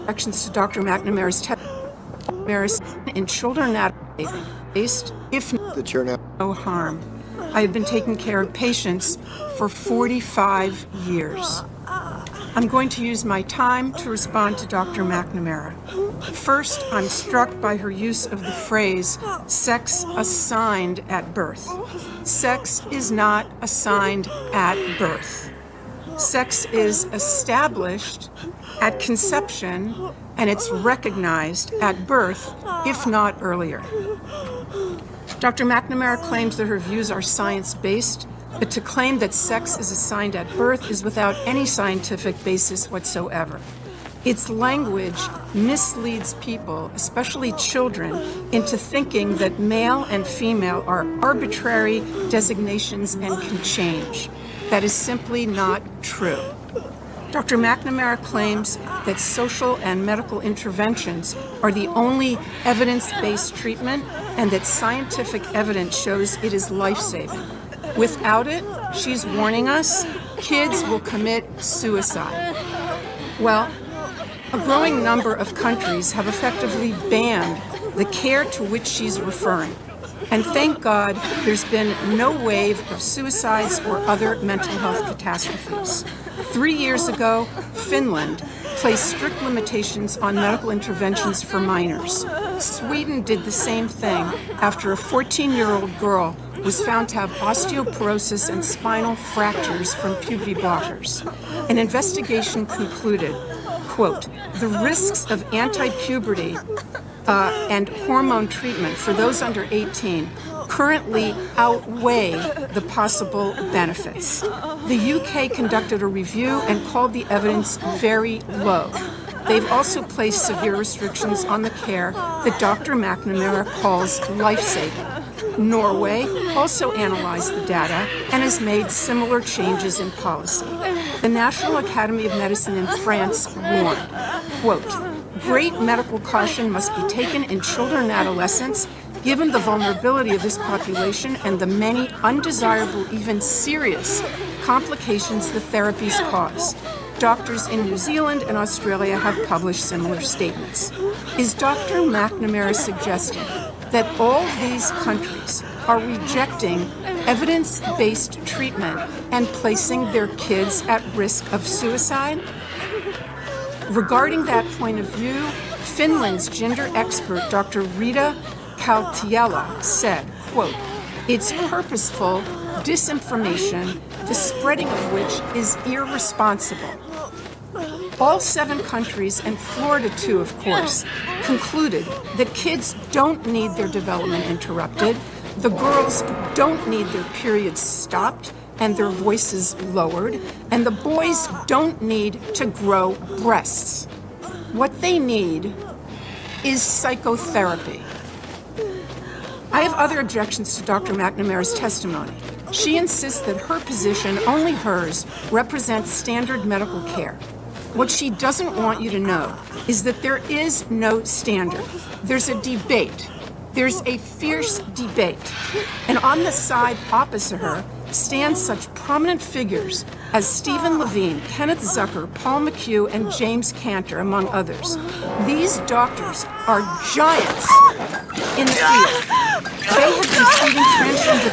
Corrections to Dr. McNamara's testimony in children anatomy based, if no harm. I have been taking care of patients for 45 years. I'm going to use my time to respond to Dr. McNamara. First, I'm struck by her use of the phrase, sex assigned at birth. Sex is not assigned at birth. Sex is established at conception, and it's recognized at birth, if not earlier. Dr. McNamara claims that her views are science-based, but to claim that sex is assigned at birth is without any scientific basis whatsoever. Its language misleads people, especially children, into thinking that male and female are arbitrary designations and can change. That is simply not true. Dr. McNamara claims that social and medical interventions are the only evidence-based treatment and that scientific evidence shows it is life-saving. Without it, she's warning us, kids will commit suicide. Well, a growing number of countries have effectively banned the care to which she's referring. And thank God there's been no wave of suicides or other mental health catastrophes. 3 years ago, Finland placed strict limitations on medical interventions for minors. Sweden did the same thing after a 14-year-old girl was found to have osteoporosis and spinal fractures from puberty blockers. An investigation concluded, quote, the risks of anti-puberty and hormone treatment for those under 18 currently outweigh the possible benefits. The UK conducted a review and called the evidence very low. They've also placed severe restrictions on the care that Dr. McNamara calls life-saving. Norway also analyzed the data and has made similar changes in policy. The National Academy of Medicine in France warned, quote, great medical caution must be taken in children and adolescents given the vulnerability of this population and the many undesirable, even serious complications the therapies cause. Doctors in New Zealand and Australia have published similar statements. Is Dr. McNamara suggesting that all these countries are rejecting evidence-based treatment and placing their kids at risk of suicide? Regarding that point of view, Finland's gender expert, Dr. Rita Kaltiela, said, quote, it's purposeful disinformation, the spreading of which is irresponsible. All 7 countries, and Florida too, of course, concluded that kids don't need their development interrupted, the girls don't need their periods stopped and their voices lowered, and the boys don't need to grow breasts. What they need is psychotherapy. I have other objections to Dr. McNamara's testimony. She insists that her position, only hers, represents standard medical care. What she doesn't want you to know is that there is no standard. There's a debate. There's a fierce debate. And on the side opposite her stand such prominent figures as Stephen Levine, Kenneth Zucker, Paul McHugh, and James Cantor, among others. These doctors are giants in the field. They have been treating transgender